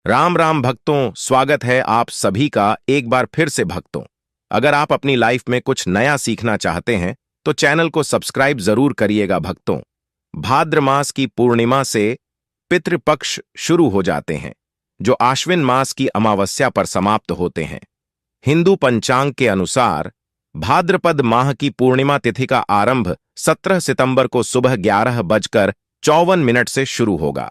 राम राम भक्तों, स्वागत है आप सभी का एक बार फिर से भक्तों। अगर आप अपनी लाइफ में कुछ नया सीखना चाहते हैं तो चैनल को सब्सक्राइब जरूर करिएगा भक्तों। भाद्र मास की पूर्णिमा से पितृपक्ष शुरू हो जाते हैं, जो आश्विन मास की अमावस्या पर समाप्त होते हैं। हिंदू पंचांग के अनुसार भाद्रपद माह की पूर्णिमा तिथि का आरंभ 17 सितंबर को सुबह 11:54 से शुरू होगा।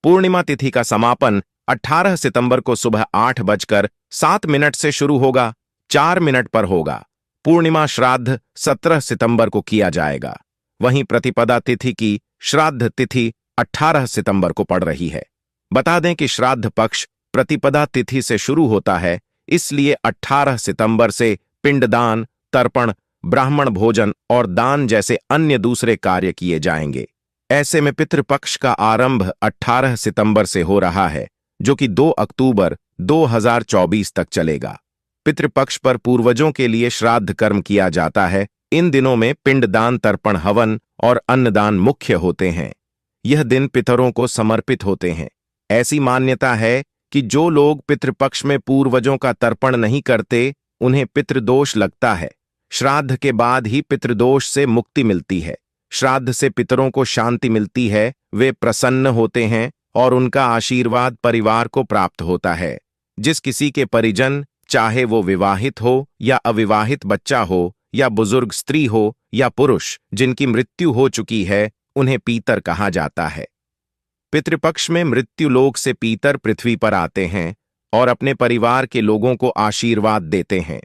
पूर्णिमा तिथि का समापन 18 सितंबर को सुबह 8:07 से शुरू होगा, 4 मिनट पर होगा। पूर्णिमा श्राद्ध 17 सितंबर को किया जाएगा। वहीं प्रतिपदा तिथि की श्राद्ध तिथि 18 सितंबर को पड़ रही है। बता दें कि श्राद्ध पक्ष प्रतिपदा तिथि से शुरू होता है, इसलिए 18 सितंबर से पिंडदान, तर्पण, ब्राह्मण भोजन और दान जैसे अन्य दूसरे कार्य किए जाएंगे। ऐसे में पितृपक्ष का आरंभ 18 सितंबर से हो रहा है, जो कि 2 अक्टूबर 2024 तक चलेगा। पितृपक्ष पर पूर्वजों के लिए श्राद्ध कर्म किया जाता है। इन दिनों में पिंडदान, तर्पण, हवन और अन्नदान मुख्य होते हैं। यह दिन पितरों को समर्पित होते हैं। ऐसी मान्यता है कि जो लोग पितृपक्ष में पूर्वजों का तर्पण नहीं करते, उन्हें पितृदोष लगता है। श्राद्ध के बाद ही पितृदोष से मुक्ति मिलती है। श्राद्ध से पितरों को शांति मिलती है, वे प्रसन्न होते हैं और उनका आशीर्वाद परिवार को प्राप्त होता है। जिस किसी के परिजन, चाहे वो विवाहित हो या अविवाहित बच्चा हो या बुजुर्ग स्त्री हो या पुरुष, जिनकी मृत्यु हो चुकी है, उन्हें पीतर कहा जाता है। पितृपक्ष में मृत्युलोक से पीतर पृथ्वी पर आते हैं और अपने परिवार के लोगों को आशीर्वाद देते हैं।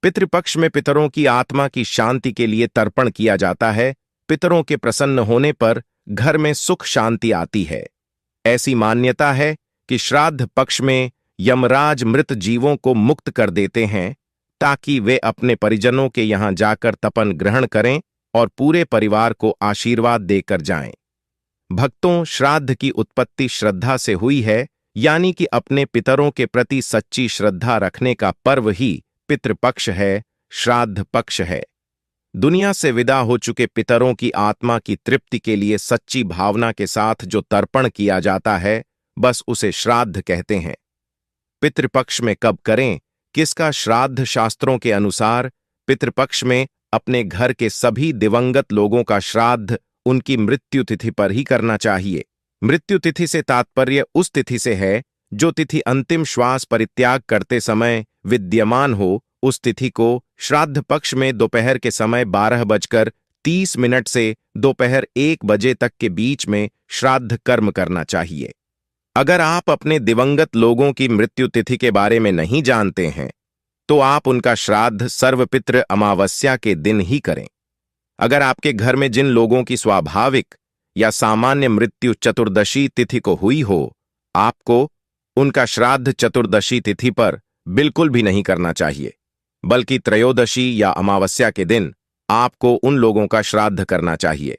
पितृपक्ष में पितरों की आत्मा की शांति के लिए तर्पण किया जाता है। पितरों के प्रसन्न होने पर घर में सुख शांति आती है। ऐसी मान्यता है कि श्राद्ध पक्ष में यमराज मृत जीवों को मुक्त कर देते हैं, ताकि वे अपने परिजनों के यहां जाकर तपन ग्रहण करें और पूरे परिवार को आशीर्वाद देकर जाएं। भक्तों, श्राद्ध की उत्पत्ति श्रद्धा से हुई है, यानी कि अपने पितरों के प्रति सच्ची श्रद्धा रखने का पर्व ही पितृपक्ष है, श्राद्ध पक्ष है। दुनिया से विदा हो चुके पितरों की आत्मा की तृप्ति के लिए सच्ची भावना के साथ जो तर्पण किया जाता है, बस उसे श्राद्ध कहते हैं। पितृपक्ष में कब करें, किसका श्राद्ध? शास्त्रों के अनुसार पितृपक्ष में अपने घर के सभी दिवंगत लोगों का श्राद्ध उनकी मृत्यु तिथि पर ही करना चाहिए। मृत्यु तिथि से तात्पर्य उस तिथि से है जो तिथि अंतिम श्वास परित्याग करते समय विद्यमान हो। उस तिथि को श्राद्ध पक्ष में दोपहर के समय 12:30 से दोपहर 1 बजे तक के बीच में श्राद्ध कर्म करना चाहिए। अगर आप अपने दिवंगत लोगों की मृत्यु तिथि के बारे में नहीं जानते हैं, तो आप उनका श्राद्ध सर्वपितृ अमावस्या के दिन ही करें। अगर आपके घर में जिन लोगों की स्वाभाविक या सामान्य मृत्यु चतुर्दशी तिथि को हुई हो, आपको उनका श्राद्ध चतुर्दशी तिथि पर बिल्कुल भी नहीं करना चाहिए, बल्कि त्रयोदशी या अमावस्या के दिन आपको उन लोगों का श्राद्ध करना चाहिए।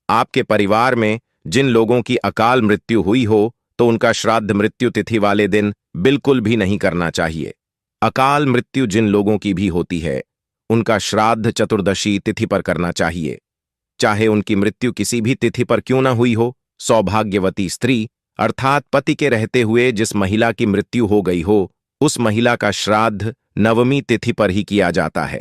आपके परिवार में जिन लोगों की अकाल मृत्यु हुई हो, तो उनका श्राद्ध मृत्यु तिथि वाले दिन बिल्कुल भी नहीं करना चाहिए। अकाल मृत्यु जिन लोगों की भी होती है, उनका श्राद्ध चतुर्दशी तिथि पर करना चाहिए, चाहे उनकी मृत्यु किसी भी तिथि पर क्यों ना हुई हो। सौभाग्यवती स्त्री, अर्थात पति के रहते हुए जिस महिला की मृत्यु हो गई हो, उस महिला का श्राद्ध नवमी तिथि पर ही किया जाता है,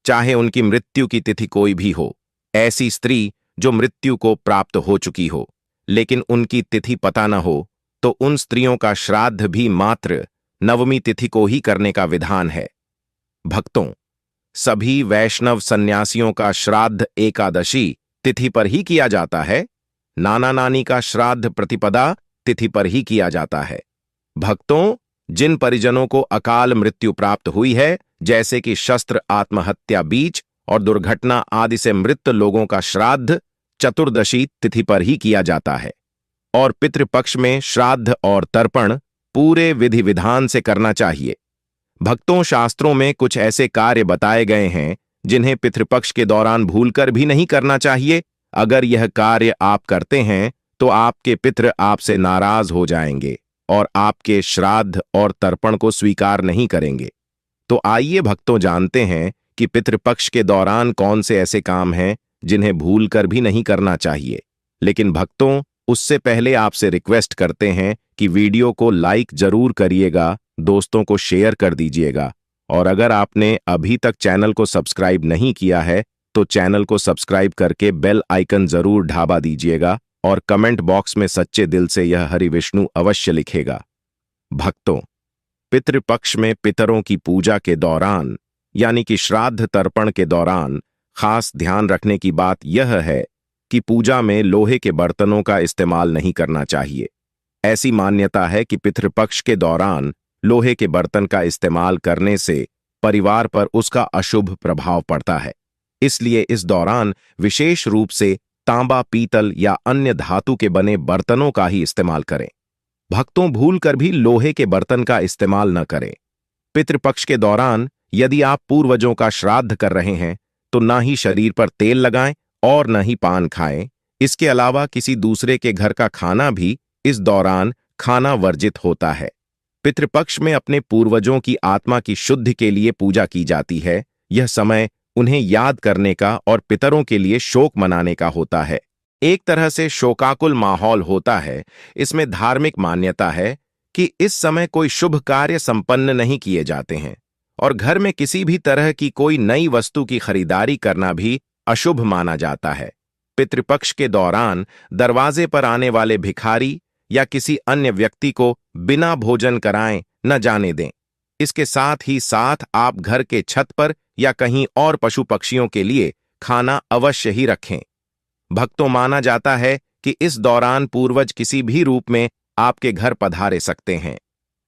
चाहे उनकी मृत्यु की तिथि कोई भी हो। ऐसी स्त्री जो मृत्यु को प्राप्त हो चुकी हो लेकिन उनकी तिथि पता न हो, तो उन स्त्रियों का श्राद्ध भी मात्र नवमी तिथि को ही करने का विधान है। भक्तों, सभी वैष्णव सन्यासियों का श्राद्ध एकादशी तिथि पर ही किया जाता है। नाना नानी का श्राद्ध प्रतिपदा तिथि पर ही किया जाता है। भक्तों, जिन परिजनों को अकाल मृत्यु प्राप्त हुई है, जैसे कि शस्त्र, आत्महत्या, बीच और दुर्घटना आदि से मृत लोगों का श्राद्ध चतुर्दशी तिथि पर ही किया जाता है। और पितृपक्ष में श्राद्ध और तर्पण पूरे विधि विधान से करना चाहिए। भक्तों, शास्त्रों में कुछ ऐसे कार्य बताए गए हैं जिन्हें पितृपक्ष के दौरान भूलकर भी नहीं करना चाहिए। अगर यह कार्य आप करते हैं तो आपके पितृ आपसे नाराज हो जाएंगे और आपके श्राद्ध और तर्पण को स्वीकार नहीं करेंगे। तो आइए भक्तों, जानते हैं कि पितृपक्ष के दौरान कौन से ऐसे काम हैं जिन्हें भूलकर भी नहीं करना चाहिए। लेकिन भक्तों, उससे पहले आपसे रिक्वेस्ट करते हैं कि वीडियो को लाइक जरूर करिएगा, दोस्तों को शेयर कर दीजिएगा और अगर आपने अभी तक चैनल को सब्सक्राइब नहीं किया है तो चैनल को सब्सक्राइब करके बेल आइकन जरूर ढाबा दीजिएगा और कमेंट बॉक्स में सच्चे दिल से यह हरि विष्णु अवश्य लिखेगा। भक्तों, पितृपक्ष में पितरों की पूजा के दौरान यानी कि श्राद्ध तर्पण के दौरान खास ध्यान रखने की बात यह है कि पूजा में लोहे के बर्तनों का इस्तेमाल नहीं करना चाहिए। ऐसी मान्यता है कि पितृपक्ष के दौरान लोहे के बर्तन का इस्तेमाल करने से परिवार पर उसका अशुभ प्रभाव पड़ता है, इसलिए इस दौरान विशेष रूप से तांबा, पीतल या अन्य धातु के बने बर्तनों का ही इस्तेमाल करें। भक्तों, भूलकर भी लोहे के बर्तन का इस्तेमाल न करें। पितृपक्ष के दौरान यदि आप पूर्वजों का श्राद्ध कर रहे हैं तो ना ही शरीर पर तेल लगाएं और न ही पान खाएं। इसके अलावा किसी दूसरे के घर का खाना भी इस दौरान खाना वर्जित होता है। पितृपक्ष में अपने पूर्वजों की आत्मा की शुद्धि के लिए पूजा की जाती है। यह समय उन्हें याद करने का और पितरों के लिए शोक मनाने का होता है। एक तरह से शोकाकुल माहौल होता है। इसमें धार्मिक मान्यता है कि इस समय कोई शुभ कार्य संपन्न नहीं किए जाते हैं और घर में किसी भी तरह की कोई नई वस्तु की खरीदारी करना भी अशुभ माना जाता है। पितृपक्ष के दौरान दरवाजे पर आने वाले भिखारी या किसी अन्य व्यक्ति को बिना भोजन कराएं न जाने दें। इसके साथ ही साथ आप घर के छत पर या कहीं और पशु पक्षियों के लिए खाना अवश्य ही रखें। भक्तों, माना जाता है कि इस दौरान पूर्वज किसी भी रूप में आपके घर पधारे सकते हैं।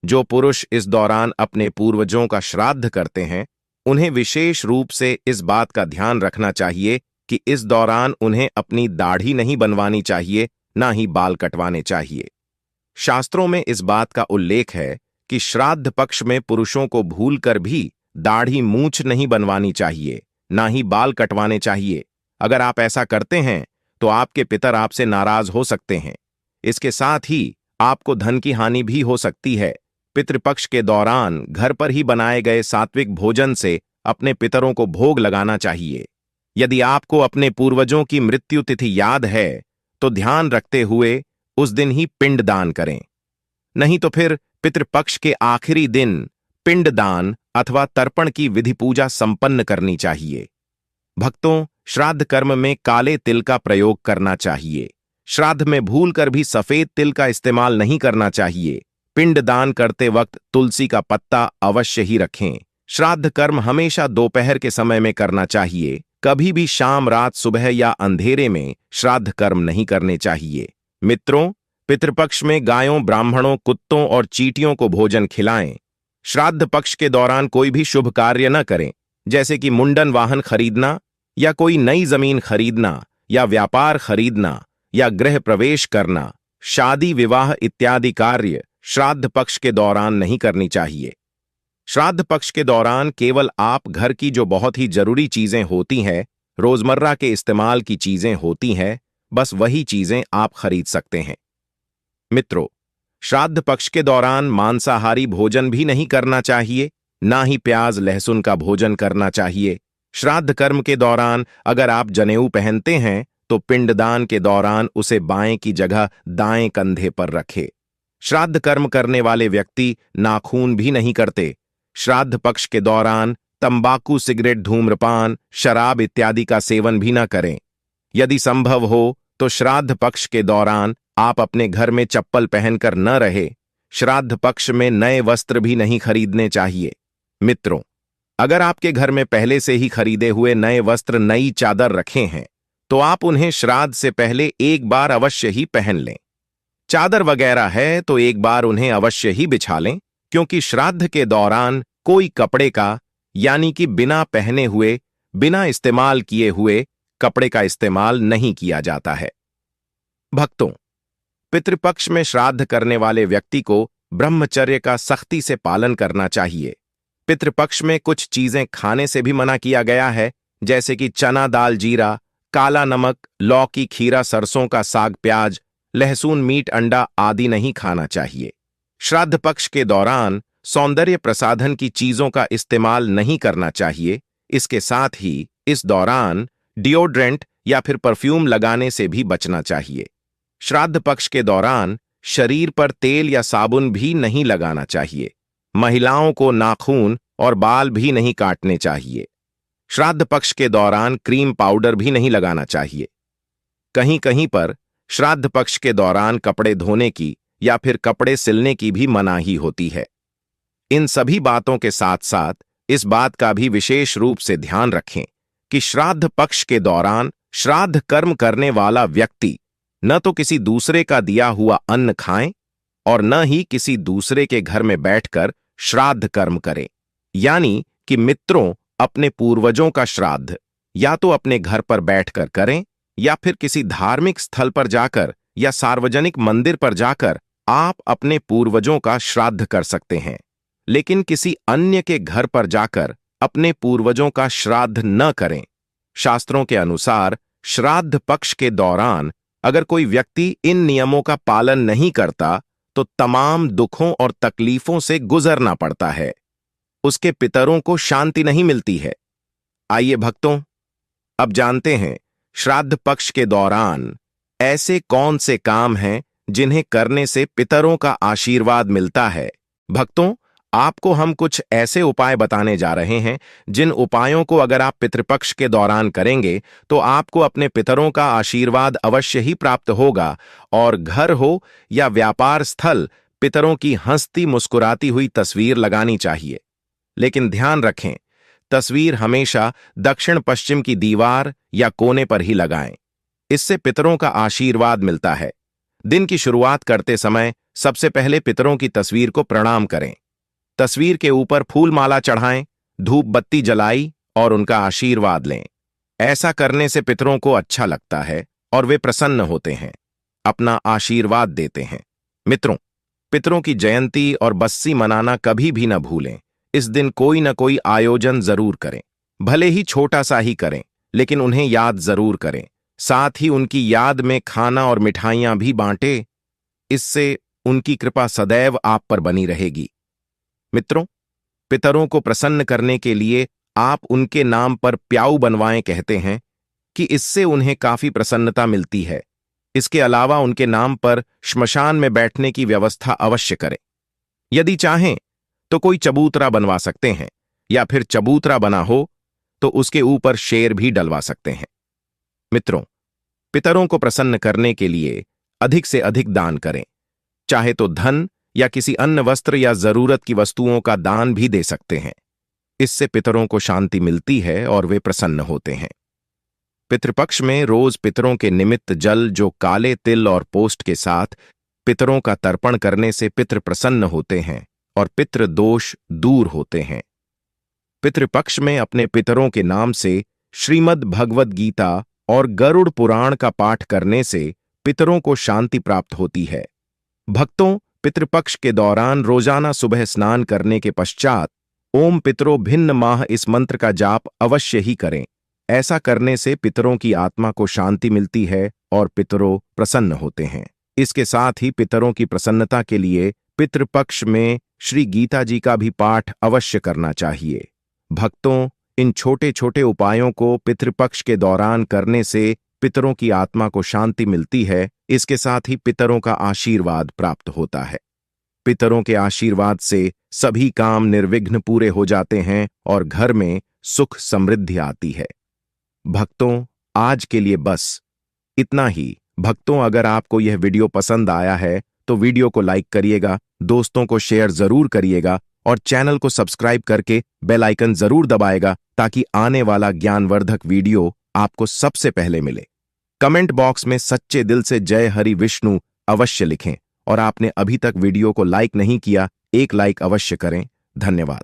जो पुरुष इस दौरान अपने पूर्वजों का श्राद्ध करते हैं उन्हें विशेष रूप से इस बात का ध्यान रखना चाहिए कि इस दौरान उन्हें अपनी दाढ़ी नहीं बनवानी चाहिए, ना ही बाल कटवाने चाहिए। शास्त्रों में इस बात का उल्लेख है कि श्राद्ध पक्ष में पुरुषों को भूलकर भी दाढ़ी मूंछ नहीं बनवानी चाहिए, ना ही बाल कटवाने चाहिए। अगर आप ऐसा करते हैं तो आपके पितर आपसे नाराज हो सकते हैं। इसके साथ ही आपको धन की हानि भी हो सकती है। पितृपक्ष के दौरान घर पर ही बनाए गए सात्विक भोजन से अपने पितरों को भोग लगाना चाहिए। यदि आपको अपने पूर्वजों की मृत्यु तिथि याद है तो ध्यान रखते हुए उस दिन ही पिंड दान करें, नहीं तो फिर पितृपक्ष के आखिरी दिन पिंड दान अथवा तर्पण की विधि पूजा संपन्न करनी चाहिए। भक्तों, श्राद्ध कर्म में काले तिल का प्रयोग करना चाहिए। श्राद्ध में भूलकर भी सफेद तिल का इस्तेमाल नहीं करना चाहिए। पिंड दान करते वक्त तुलसी का पत्ता अवश्य ही रखें। श्राद्ध कर्म हमेशा दोपहर के समय में करना चाहिए। कभी भी शाम, रात, सुबह या अंधेरे में श्राद्ध कर्म नहीं करने चाहिए। मित्रों, पितृपक्ष में गायों, ब्राह्मणों, कुत्तों और चींटियों को भोजन खिलाएं। श्राद्ध पक्ष के दौरान कोई भी शुभ कार्य न करें, जैसे कि मुंडन वाहन खरीदना या कोई नई जमीन खरीदना या व्यापार खरीदना या गृह प्रवेश करना। शादी, विवाह इत्यादि कार्य श्राद्ध पक्ष के दौरान नहीं करनी चाहिए। श्राद्ध पक्ष के दौरान केवल आप घर की जो बहुत ही जरूरी चीजें होती हैं, रोजमर्रा के इस्तेमाल की चीजें होती हैं, बस वही चीजें आप खरीद सकते हैं। मित्रों, श्राद्ध पक्ष के दौरान मांसाहारी भोजन भी नहीं करना चाहिए, ना ही प्याज, लहसुन का भोजन करना चाहिए। श्राद्ध कर्म के दौरान अगर आप जनेऊ पहनते हैं तो पिंडदान के दौरान उसे बाएं की जगह दाएं कंधे पर रखें। श्राद्ध कर्म करने वाले व्यक्ति नाखून भी नहीं करते। श्राद्ध पक्ष के दौरान तंबाकू, सिगरेट, धूम्रपान, शराब इत्यादि का सेवन भी न करें। यदि संभव हो तो श्राद्ध पक्ष के दौरान आप अपने घर में चप्पल पहनकर न रहे। श्राद्ध पक्ष में नए वस्त्र भी नहीं खरीदने चाहिए। मित्रों, अगर आपके घर में पहले से ही खरीदे हुए नए वस्त्र, नई चादर रखे हैं तो आप उन्हें श्राद्ध से पहले एक बार अवश्य ही पहन लें। चादर वगैरह है तो एक बार उन्हें अवश्य ही बिछा लें, क्योंकि श्राद्ध के दौरान कोई कपड़े का यानी कि बिना पहने हुए, बिना इस्तेमाल किए हुए कपड़े का इस्तेमाल नहीं किया जाता है। भक्तों, पितृपक्ष में श्राद्ध करने वाले व्यक्ति को ब्रह्मचर्य का सख्ती से पालन करना चाहिए। पितृपक्ष में कुछ चीजें खाने से भी मना किया गया है, जैसे कि चना दाल, जीरा, काला नमक, लौकी, खीरा, सरसों का साग, प्याज, लहसुन, मीट, अंडा आदि नहीं खाना चाहिए। श्राद्ध पक्ष के दौरान सौंदर्य प्रसाधन की चीजों का इस्तेमाल नहीं करना चाहिए। इसके साथ ही इस दौरान डिओड्रेंट या फिर परफ्यूम लगाने से भी बचना चाहिए। श्राद्ध पक्ष के दौरान शरीर पर तेल या साबुन भी नहीं लगाना चाहिए। महिलाओं को नाखून और बाल भी नहीं काटने चाहिए। श्राद्ध पक्ष के दौरान क्रीम पाउडर भी नहीं लगाना चाहिए। कहीं कहीं पर श्राद्ध पक्ष के दौरान कपड़े धोने की या फिर कपड़े सिलने की भी मनाही होती है। इन सभी बातों के साथ साथ इस बात का भी विशेष रूप से ध्यान रखें कि श्राद्ध पक्ष के दौरान श्राद्ध कर्म करने वाला व्यक्ति न तो किसी दूसरे का दिया हुआ अन्न खाएं और न ही किसी दूसरे के घर में बैठकर श्राद्ध कर्म करें। यानी कि मित्रों, अपने पूर्वजों का श्राद्ध या तो अपने घर पर बैठकर करें या फिर किसी धार्मिक स्थल पर जाकर या सार्वजनिक मंदिर पर जाकर आप अपने पूर्वजों का श्राद्ध कर सकते हैं, लेकिन किसी अन्य के घर पर जाकर अपने पूर्वजों का श्राद्ध न करें। शास्त्रों के अनुसार श्राद्ध पक्ष के दौरान अगर कोई व्यक्ति इन नियमों का पालन नहीं करता तो तमाम दुखों और तकलीफों से गुजरना पड़ता है। उसके पितरों को शांति नहीं मिलती है। आइए भक्तों, अब जानते हैं श्राद्ध पक्ष के दौरान ऐसे कौन से काम हैं जिन्हें करने से पितरों का आशीर्वाद मिलता है। भक्तों, आपको हम कुछ ऐसे उपाय बताने जा रहे हैं जिन उपायों को अगर आप पितृपक्ष के दौरान करेंगे तो आपको अपने पितरों का आशीर्वाद अवश्य ही प्राप्त होगा और घर हो या व्यापार स्थल, पितरों की हंसती मुस्कुराती हुई तस्वीर लगानी चाहिए। लेकिन ध्यान रखें, तस्वीर हमेशा दक्षिण पश्चिम की दीवार या कोने पर ही लगाएं। इससे पितरों का आशीर्वाद मिलता है। दिन की शुरुआत करते समय सबसे पहले पितरों की तस्वीर को प्रणाम करें। तस्वीर के ऊपर फूल माला चढ़ाएं, धूप बत्ती जलाई और उनका आशीर्वाद लें। ऐसा करने से पितरों को अच्छा लगता है और वे प्रसन्न होते हैं, अपना आशीर्वाद देते हैं। मित्रों, पितरों की जयंती और बस्सी मनाना कभी भी न भूलें। इस दिन कोई न कोई आयोजन जरूर करें, भले ही छोटा सा ही करें, लेकिन उन्हें याद जरूर करें। साथ ही उनकी याद में खाना और मिठाइयां भी बांटें। इससे उनकी कृपा सदैव आप पर बनी रहेगी। मित्रों, पितरों को प्रसन्न करने के लिए आप उनके नाम पर प्याऊ बनवाएं। कहते हैं कि इससे उन्हें काफी प्रसन्नता मिलती है। इसके अलावा उनके नाम पर श्मशान में बैठने की व्यवस्था अवश्य करें। यदि चाहें तो कोई चबूतरा बनवा सकते हैं या फिर चबूतरा बना हो तो उसके ऊपर शेर भी डलवा सकते हैं। मित्रों, पितरों को प्रसन्न करने के लिए अधिक से अधिक दान करें। चाहे तो धन या किसी अन्य वस्त्र या जरूरत की वस्तुओं का दान भी दे सकते हैं। इससे पितरों को शांति मिलती है और वे प्रसन्न होते हैं। पितृपक्ष में रोज पितरों के निमित्त जल जो काले तिल और पोस्ट के साथ पितरों का तर्पण करने से पितृ प्रसन्न होते हैं और पितृ दोष दूर होते हैं। पितृपक्ष में अपने पितरों के नाम से श्रीमद् भगवद गीता और गरुड़ पुराण का पाठ करने से पितरों को शांति प्राप्त होती है। भक्तों, पितृपक्ष के दौरान रोजाना सुबह स्नान करने के पश्चात ओम पितरो भिन्न माह इस मंत्र का जाप अवश्य ही करें। ऐसा करने से पितरों की आत्मा को शांति मिलती है और पितरों प्रसन्न होते हैं। इसके साथ ही पितरों की प्रसन्नता के लिए पितृपक्ष में श्री गीता जी का भी पाठ अवश्य करना चाहिए। भक्तों, इन छोटे छोटे उपायों को पितृपक्ष के दौरान करने से पितरों की आत्मा को शांति मिलती है। इसके साथ ही पितरों का आशीर्वाद प्राप्त होता है। पितरों के आशीर्वाद से सभी काम निर्विघ्न पूरे हो जाते हैं और घर में सुख समृद्धि आती है। भक्तों, आज के लिए बस इतना ही। भक्तों, अगर आपको यह वीडियो पसंद आया है तो वीडियो को लाइक करिएगा, दोस्तों को शेयर जरूर करिएगा और चैनल को सब्सक्राइब करके बेल आइकन जरूर दबाएगा ताकि आने वाला ज्ञानवर्धक वीडियो आपको सबसे पहले मिले। कमेंट बॉक्स में सच्चे दिल से जय हरि विष्णु अवश्य लिखें और आपने अभी तक वीडियो को लाइक नहीं किया, एक लाइक अवश्य करें। धन्यवाद।